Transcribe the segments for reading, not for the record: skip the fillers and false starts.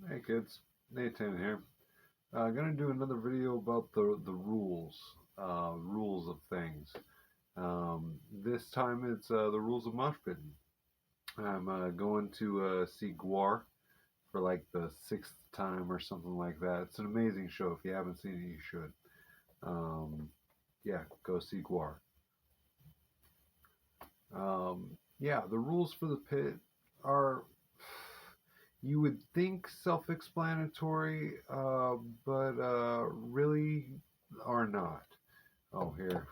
Hey kids, Nathan here. Gonna do another video about the rules of things. This time it's the rules of mosh pitting. I'm going to see Guar for like the sixth time or something like that. It's an amazing show. If you haven't seen it, you should. Um, yeah, go see Guar. Yeah, the rules for the pit are, you would think, self-explanatory, but really are not. Oh, here,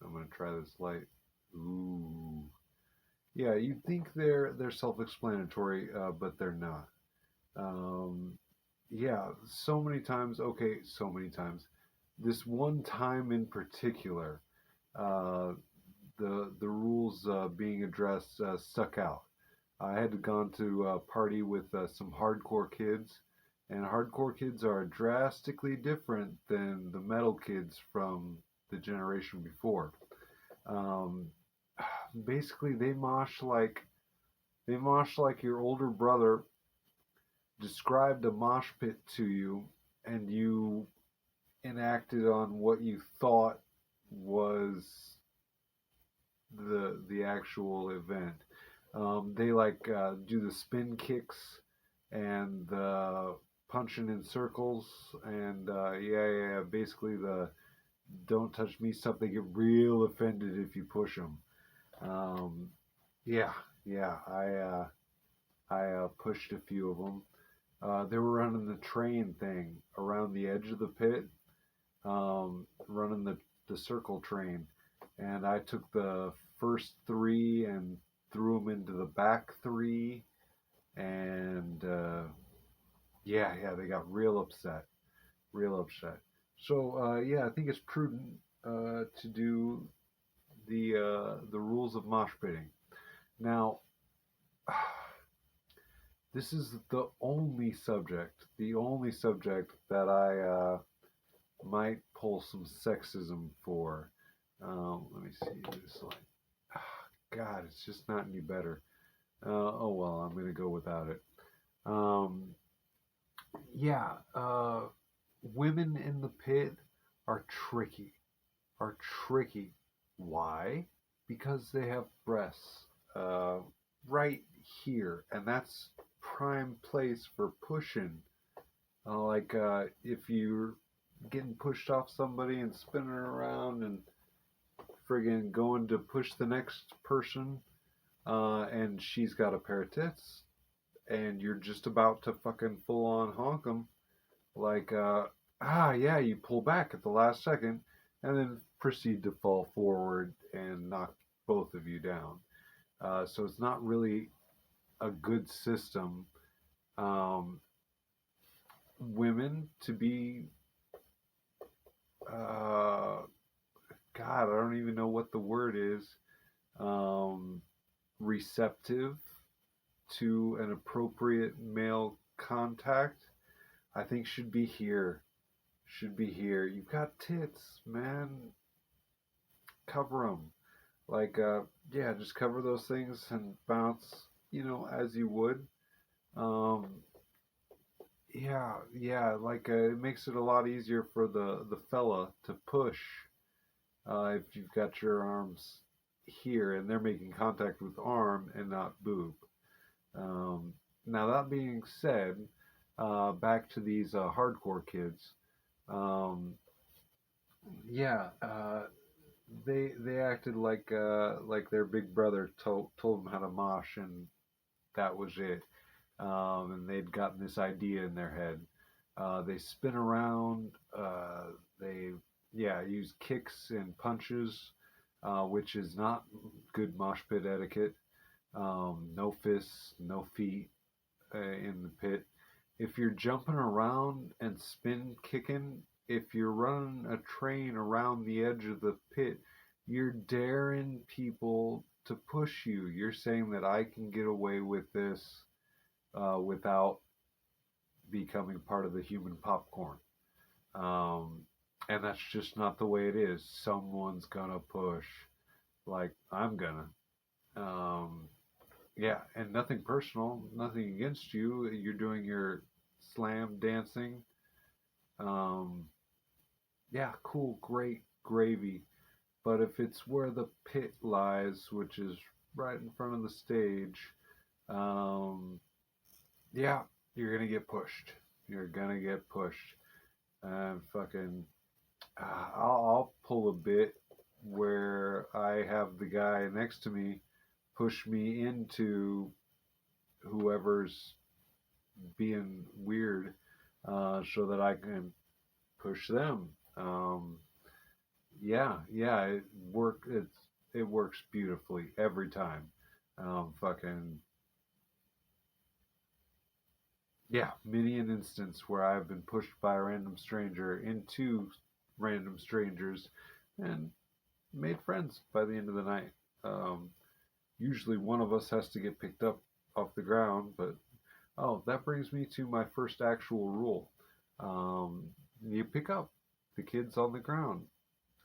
I'm gonna try this light. Ooh, yeah, you'd think they're self-explanatory, but they're not. Um, yeah, so many times. Okay, so many times. This one time in particular, uh, the rules being addressed stuck out. I had gone to a party with some hardcore kids, and hardcore kids are drastically different than the metal kids from the generation before. Um, Basically, they mosh like your older brother described a mosh pit to you, and you enacted on what you thought was the actual event. They do the spin kicks and the punching in circles, and basically the don't touch me stuff. They get real offended if you push them. Um, yeah, yeah, I pushed a few of them. They were running the train thing around the edge of the pit, running the circle train, and I took the first three and threw them into the back three, and yeah, they got real upset, real upset. So yeah, I think it's prudent to do the rules of mosh pitting. Now, this is the only subject that I might pull some sexism for. Let me see this line. God, it's just not any better. Oh well, I'm gonna go without it. Um, yeah, women in the pit are tricky. Are tricky. Why? Because they have breasts uh, right here, and that's prime place for pushing. If you're getting pushed off somebody and spinning around and friggin' going to push the next person, and she's got a pair of tits, and you're just about to fucking full on honk them, like, yeah, you pull back at the last second, and then proceed to fall forward and knock both of you down. So it's not really a good system. Um, Women to be, uh, God, I don't even know what the word is, um, receptive to an appropriate male contact, I think should be here. Should be here. You've got tits, man. Cover them. Yeah, just cover those things and bounce, as you would. Um, yeah, it makes it a lot easier for the fella to push if you've got your arms here and they're making contact with arm and not boob. Now that being said, back to these hardcore kids. Um, yeah, they acted like their big brother told them how to mosh, and that was it. And they'd gotten this idea in their head. They spin around. They use kicks and punches, which is not good mosh pit etiquette. No fists, no feet in the pit. If you're jumping around and spin kicking, if you're running a train around the edge of the pit, you're daring people to push you. You're saying that I can get away with this without becoming part of the human popcorn. Um, and that's just not the way it is. Someone's gonna push, like I'm gonna. Um, yeah, and nothing personal, nothing against you. You're doing your slam dancing. Um, yeah, cool, great gravy. But if it's where the pit lies, which is right in front of the stage, um, yeah, you're gonna get pushed. You're gonna get pushed. And fucking, I'll pull a bit where I have the guy next to me push me into whoever's being weird, so that I can push them. Yeah, it works beautifully every time. Fucking yeah, many an instance where I've been pushed by a random stranger into random strangers, and made friends by the end of the night. Um, Usually one of us has to get picked up off the ground, but oh, that brings me to my first actual rule. Um, you pick up the kids on the ground.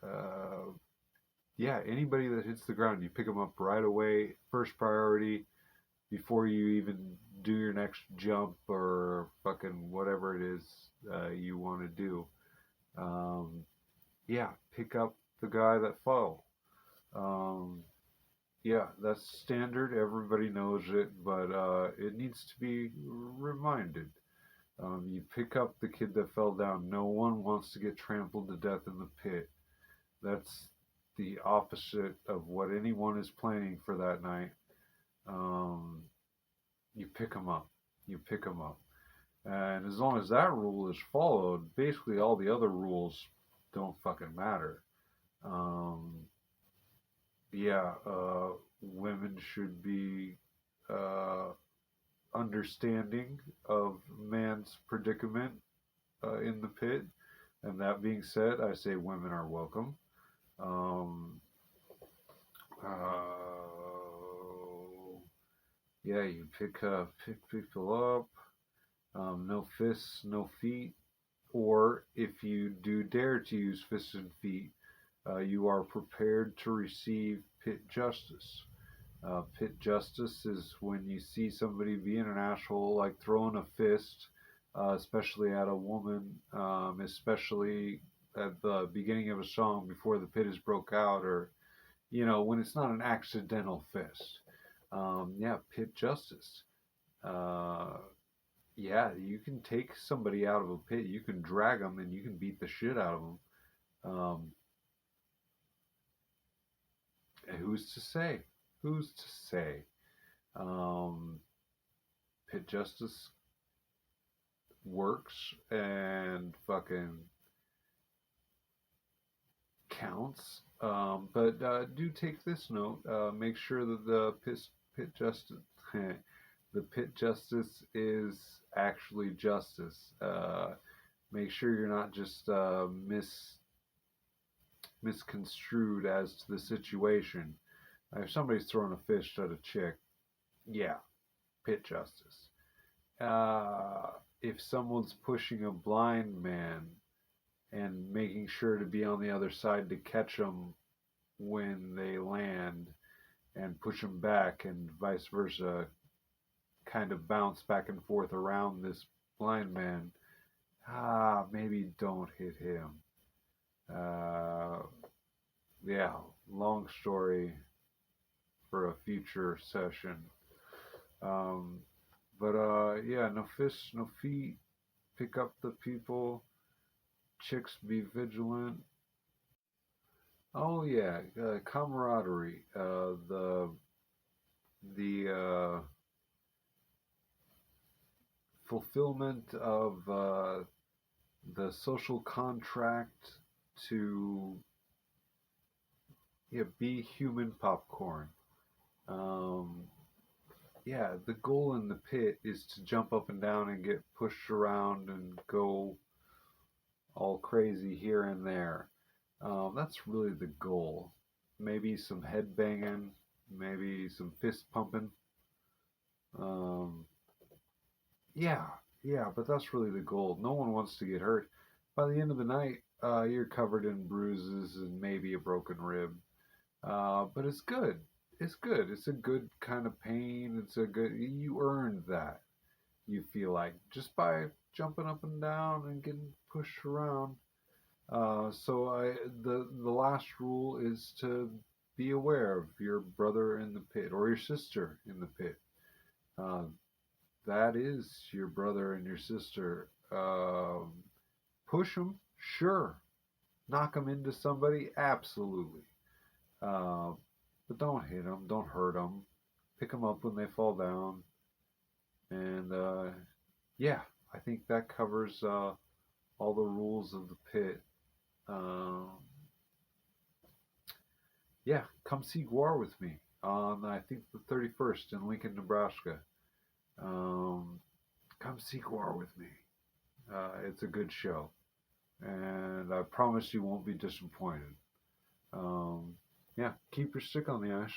Uh, yeah, anybody that hits the ground, you pick them up right away. First priority before you even do your next jump or fucking whatever it is you want to do. Um, yeah, pick up the guy that fell. Um, yeah, that's standard. Everybody knows it, but it needs to be reminded. You pick up the kid that fell down. No one wants to get trampled to death in the pit. That's the opposite of what anyone is planning for that night. Um, you pick them up. You pick them up. And as long as that rule is followed, basically all the other rules don't fucking matter. Um, yeah, women should be uh, understanding of man's predicament in the pit. And that being said, I say women are welcome. Um, uh, yeah, you pick people up. No fists, no feet. Or if you do dare to use fists and feet, you are prepared to receive pit justice. Pit justice is when you see somebody being an asshole, like throwing a fist, especially at a woman, especially at the beginning of a song before the pit is broke out, or when it's not an accidental fist. Yeah, pit justice. Uh, yeah, you can take somebody out of a pit, you can drag them, and you can beat the shit out of them. And who's to say? Who's to say? Um, Pit justice works and fucking counts. But do take this note. Make sure that the pit justice, the pit justice is actually justice. Make sure you're not just misconstrued as to the situation. If somebody's throwing a fish at a chick, yeah, pit justice. If someone's pushing a blind man and making sure to be on the other side to catch them when they land and push them back and vice versa, kind of bounce back and forth around this blind man, maybe don't hit him. Yeah, long story for a future session. Um, but yeah, no fists, no feet. Pick up the people. Chicks, be vigilant. Oh yeah, camaraderie. The fulfillment of the social contract to be human popcorn. Um, yeah, the goal in the pit is to jump up and down and get pushed around and go all crazy here and there. That's really the goal. Maybe some head banging, maybe some fist pumping. Um, yeah, but that's really the goal. No one wants to get hurt. By the end of the night, you're covered in bruises and maybe a broken rib. But it's good. It's good. It's a good kind of pain. You earned that. you feel like, just by jumping up and down and getting pushed around. The last rule is to be aware of your brother in the pit or your sister in the pit. Uh, that is your brother and your sister. Push them, sure. Knock them into somebody, absolutely. Uh, but don't hit them, don't hurt them. Pick them up when they fall down. And yeah, I think that covers all the rules of the pit. Um, yeah, come see Guar with me on, I think, the 31st in Lincoln, Nebraska. Um, come see Guar with me. It's a good show, and I promise you won't be disappointed. Um, yeah, keep your stick on the ice.